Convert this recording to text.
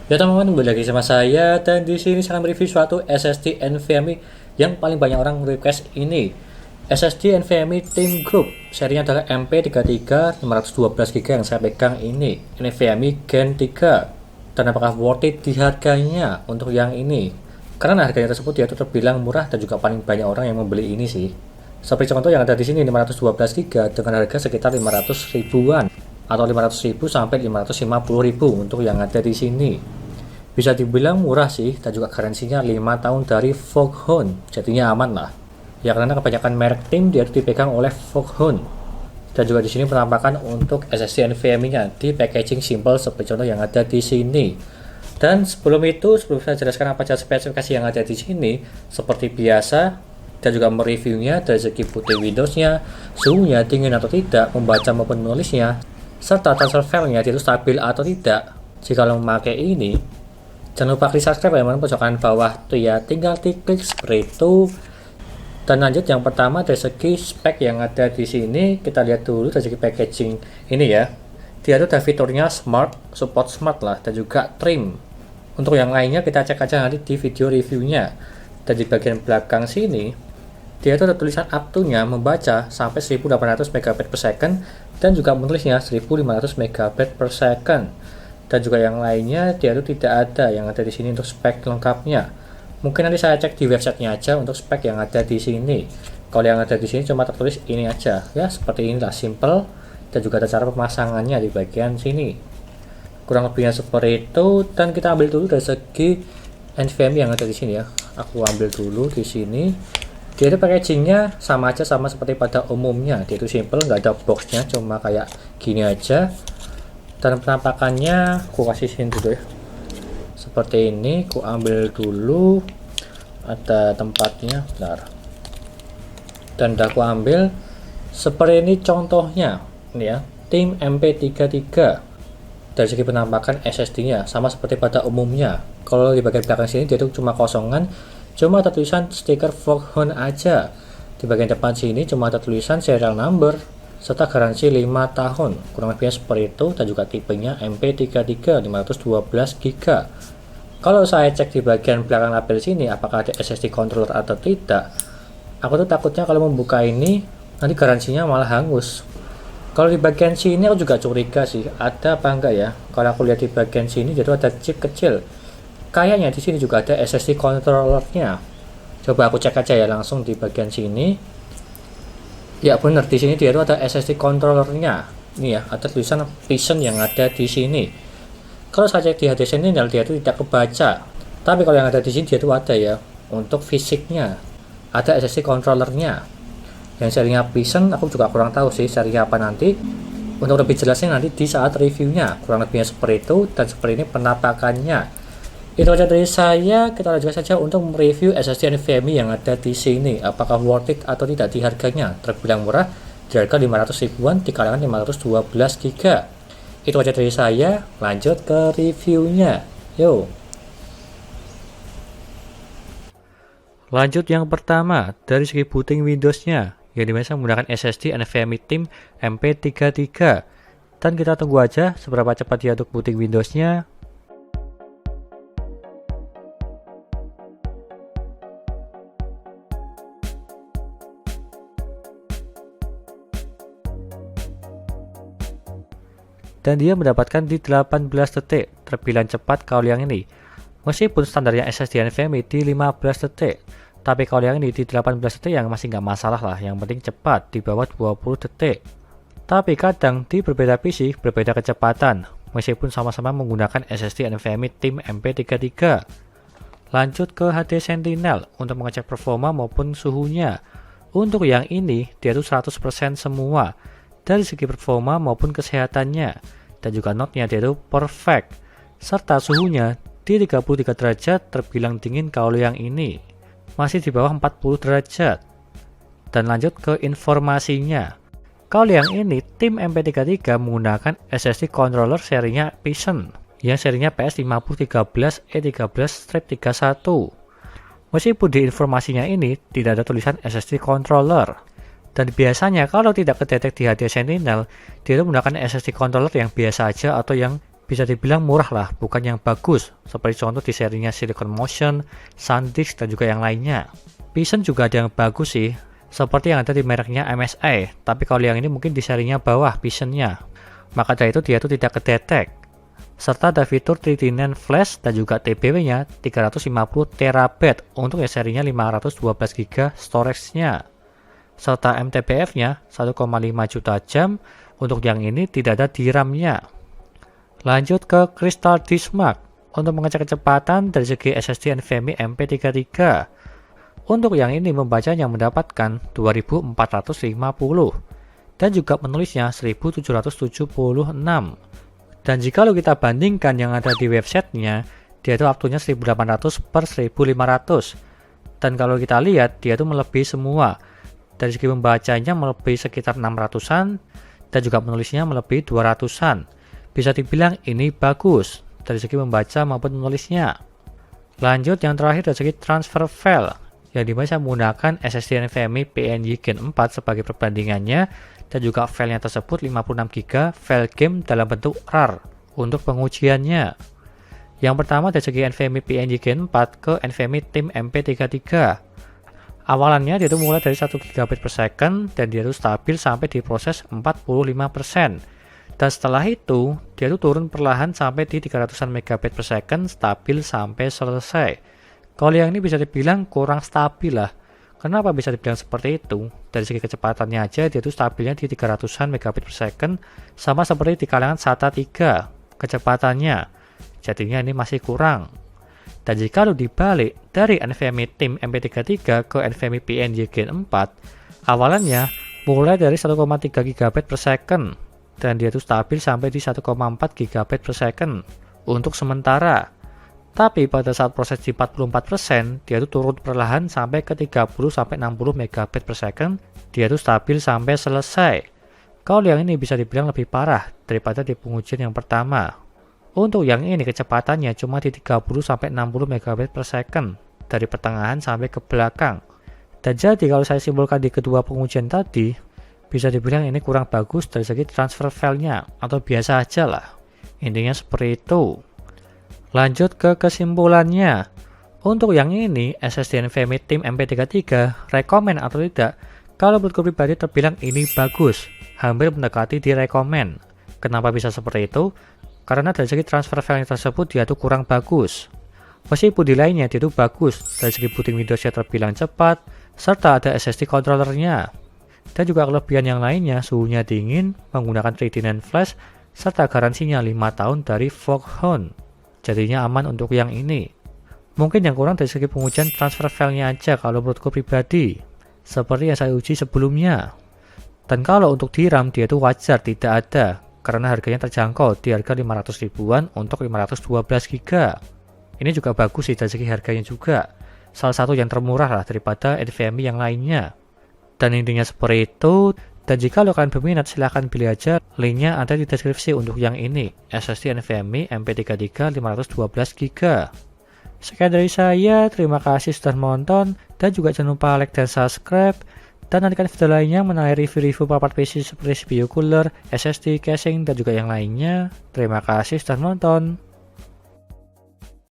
Ya teman-teman, kembali lagi sama saya dan di sini saya akan mereview suatu SSD NVMe yang paling banyak orang request ini. SSD NVMe Team Group, serinya adalah MP33 512GB yang saya pegang ini. NVMe Gen 3. Dan apakah worth it di harganya untuk yang ini? Karena harganya tersebut ya terbilang murah dan juga paling banyak orang yang membeli ini sih. Seperti contoh yang ada di sini 512GB dengan harga sekitar 500 ribuan atau 500 ribu sampai 550 ribu untuk yang ada di sini. Bisa dibilang murah sih dan juga garansinya 5 tahun dari Foghorn, jadinya aman lah. Ya karena kebanyakan merek tim dia dipegang oleh Foghorn. Dan juga di sini penampakan untuk SSD NVMe-nya di packaging simple seperti contoh yang ada di sini. Dan sebelum saya jelaskan apa saja spesifikasi yang ada di sini, seperti biasa dan juga mereviewnya dari segi putih Windows-nya, suhunya dingin atau tidak, membaca maupun menulisnya, serta transfer file-nya itu stabil atau tidak. Jika lo memakai ini, jangan lupa klik subscribe ya teman-teman, pojokan bawah tuh ya, tinggal diklik seperti itu. Dan lanjut yang pertama dari segi spek yang ada di sini, kita lihat dulu dari segi packaging ini ya. Dia tuh ada fiturnya smart, support smart lah, dan juga trim. Untuk yang lainnya kita cek aja nanti di video reviewnya. Dan di bagian belakang sini, dia tuh ada tulisan up to-nya membaca sampai 1800 MB per second dan juga menulisnya 1500 MB per second. Dan juga yang lainnya dia itu tidak ada yang ada di sini untuk spek lengkapnya. Mungkin nanti saya cek di websitenya aja untuk spek yang ada di sini. Kalau yang ada di sini cuma tertulis ini aja ya, seperti inilah, simple, dan juga ada cara pemasangannya di bagian sini. Kurang lebihnya seperti itu. Dan kita ambil dulu dari segi NVMe yang ada di sini ya. Aku ambil dulu di sini. Dia itu packagingnya sama aja, sama seperti pada umumnya. Dia itu simple, nggak ada boxnya, cuma kayak gini aja. Dan penampakannya aku kasih sini dulu ya, seperti ini. Aku ambil dulu, ada tempatnya, bentar. Dan udah aku ambil seperti ini contohnya ini ya, tim MP33. Dari segi penampakan SSD-nya sama seperti pada umumnya. Kalau di bagian belakang sini dia itu cuma kosongan, cuma ada tulisan stiker Foghorn aja. Di bagian depan sini cuma ada tulisan serial number serta garansi 5 tahun, kurang lebihnya seperti itu. Dan juga tipenya MP33 512GB. Kalau saya cek di bagian belakang label sini apakah ada SSD controller atau tidak, aku tuh takutnya kalau membuka ini nanti garansinya malah hangus. Kalau di bagian sini aku juga curiga sih, ada apa enggak ya. Kalau aku lihat di bagian sini jadi ada chip kecil, kayaknya di sini juga ada SSD controllernya. Coba aku cek aja ya langsung di bagian sini. Ya benar, di sini dia itu ada SSD controllernya. Ini ya, ada tulisan Phison yang ada di sini. Kalau saya cek di HD Sentinel dia itu tidak kebaca. Tapi kalau yang ada di sini dia itu ada ya, untuk fisiknya. Ada SSD controllernya. Yang serinya Phison aku juga kurang tahu sih serinya apa nanti. Untuk lebih jelasnya nanti di saat reviewnya. Kurang lebihnya seperti itu, dan seperti ini penampakannya. Itu aja dari saya. Kita lanjutkan saja untuk mereview SSD NVMe yang ada di sini. Apakah worth it atau tidak di harganya? Terbilang murah di harga 500 ribuan di kalangan 512GB. Itu aja dari saya. Lanjut ke reviewnya. Yo. Lanjut yang pertama dari segi booting Windows-nya, yang dimana menggunakan SSD NVMe Team MP33. Dan kita tunggu aja seberapa cepat dia untuk booting Windows-nya. Dan dia mendapatkan di 18 detik, terbilang cepat kalau yang ini. Meskipun standarnya SSD NVMe di 15 detik, tapi kalau yang ini di 18 detik yang masih nggak masalah lah, yang penting cepat di bawah 20 detik. Tapi kadang di berbeda PC berbeda kecepatan, meskipun sama-sama menggunakan SSD NVMe Team MP33. Lanjut ke HD Sentinel untuk mengecek performa maupun suhunya. Untuk yang ini dia itu 100% semua dari segi performa maupun kesehatannya, dan juga notnya dia itu perfect, serta suhunya di 33 derajat, terbilang dingin kalau yang ini masih di bawah 40 derajat. Dan lanjut ke informasinya, kalau yang ini tim MP33 menggunakan SSD controller serinya Phison yang serinya PS5013E13-31. Meskipun di informasinya ini tidak ada tulisan SSD controller. Dan biasanya kalau tidak kedetek di HD Sentinel, dia itu menggunakan SSD controller yang biasa aja atau yang bisa dibilang murah lah, bukan yang bagus, seperti contoh di serinya Silicon Motion, SanDisk, dan juga yang lainnya. Phison juga ada yang bagus sih, seperti yang ada di mereknya MSI, tapi kalau yang ini mungkin di serinya bawah Phisonnya. Maka dari itu dia tuh tidak kedetek. Serta ada fitur 3D NAND flash dan juga TBW-nya 350 TB untuk yang serinya 512 GB storage-nya. Serta MTBF-nya 1,5 juta jam, untuk yang ini tidak ada DRAM-nya. Lanjut ke Crystal Disk Mark untuk mengecek kecepatan dari segi SSD NVMe MP33. Untuk yang ini membacanya mendapatkan 2450 dan juga menulisnya 1776. Dan jika kita bandingkan yang ada di websitenya, dia itu waktunya 1800 per 1500. Dan kalau kita lihat, dia itu melebihi semua. Dari segi membacanya melebihi sekitar 600-an dan juga menulisnya melebihi 200-an. Bisa dibilang ini bagus dari segi membaca maupun menulisnya. Lanjut yang terakhir dari segi transfer file, yang dimana saya menggunakan SSD NVMe PNG Gen 4 sebagai perbandingannya, dan juga filenya tersebut 56 GB file game dalam bentuk RAR untuk pengujiannya. Yang pertama dari segi NVMe PNG Gen 4 ke NVMe Tim MP33. Awalannya dia itu mulai dari 1 GB per second dan dia itu stabil sampai di proses 45%. Dan setelah itu, dia itu turun perlahan sampai di 300-an MB per second, stabil sampai selesai. Kalau yang ini bisa dibilang kurang stabil lah. Kenapa bisa dibilang seperti itu? Dari segi kecepatannya aja, dia itu stabilnya di 300-an MB per second, sama seperti di kalangan SATA 3 kecepatannya. Jadinya ini masih kurang. Dan jika lu dibalik dari NVMe Tim MP33 ke NVMe PNG Gen 4, awalannya mulai dari 1,3 GB per second. Dan dia itu stabil sampai di 1,4 GB per second untuk sementara. Tapi pada saat proses di 44%, dia itu turun perlahan sampai ke 30-60 MB per second. Dia itu stabil sampai selesai. Kalau yang ini bisa dibilang lebih parah daripada di pengujian yang pertama. Untuk yang ini kecepatannya cuma di 30-60 MB per second dari pertengahan sampai ke belakang. Dan jadi kalau saya simpulkan di kedua pengujian tadi, bisa dibilang ini kurang bagus dari segi transfer filenya atau biasa aja lah. Intinya seperti itu. Lanjut ke kesimpulannya. Untuk yang ini SSD NVMe Tim MP33 rekomen atau tidak? Kalau menurutku pribadi terbilang ini bagus, hampir mendekati di rekomen. Kenapa bisa seperti itu? Karena dari segi transfer filenya tersebut dia tuh kurang bagus. Meskipun di lainnya dia tuh bagus, dari segi booting Windowsnya terbilang cepat, serta ada SSD controllernya. Dan juga kelebihan yang lainnya, suhunya dingin, menggunakan 3D NAND flash, serta garansinya 5 tahun dari Foghorn. Jadinya aman untuk yang ini. Mungkin yang kurang dari segi pengujian transfer filenya aja kalau menurutku pribadi, seperti yang saya uji sebelumnya. Dan kalau untuk DRAM dia itu wajar tidak ada, karena harganya terjangkau di harga 500 ribuan untuk 512 GB. Ini juga bagus sih dari segi harganya juga. Salah satu yang termurah lah daripada NVMe yang lainnya. Dan intinya seperti itu. Dan jika kalian berminat silahkan pilih aja, linknya ada di deskripsi untuk yang ini, SSD NVMe MP33 512 GB. Sekian dari saya, terima kasih sudah menonton, dan juga jangan lupa like dan subscribe, dan nantikan video lainnya mengenai review-review papan PC seperti CPU cooler, SSD, casing, dan juga yang lainnya. Terima kasih sudah menonton.